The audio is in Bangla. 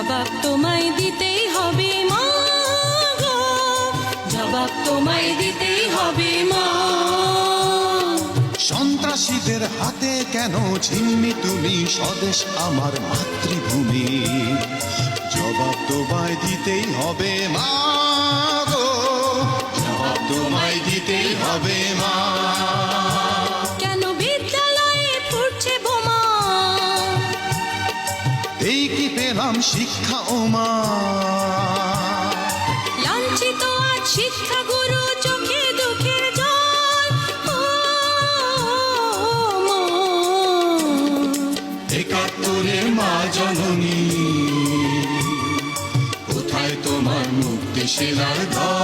জবাব তোমায় দিতেই হবে মা গো, জবাব তোমায় দিতেই হবে মা। সন্ত্রাসীদের হাতে কেন ছিন্নি তুমি স্বদেশ আমার মাতৃভূমি, জবাব তোমায় দিতেই হবে মা গো, জবাব তোমায় দিতেই হবে মা। কেন বিদ্যালয়ে পড়ছে বোমা, এই কি পেলাম শিক্ষা ও মা, লাঞ্ছিত আজ শিক্ষাগুরু চোখে দুঃখের জল। ও মা, একাত্তরের মা জননী, কোথায় তোমার মুক্তি সেনার দল।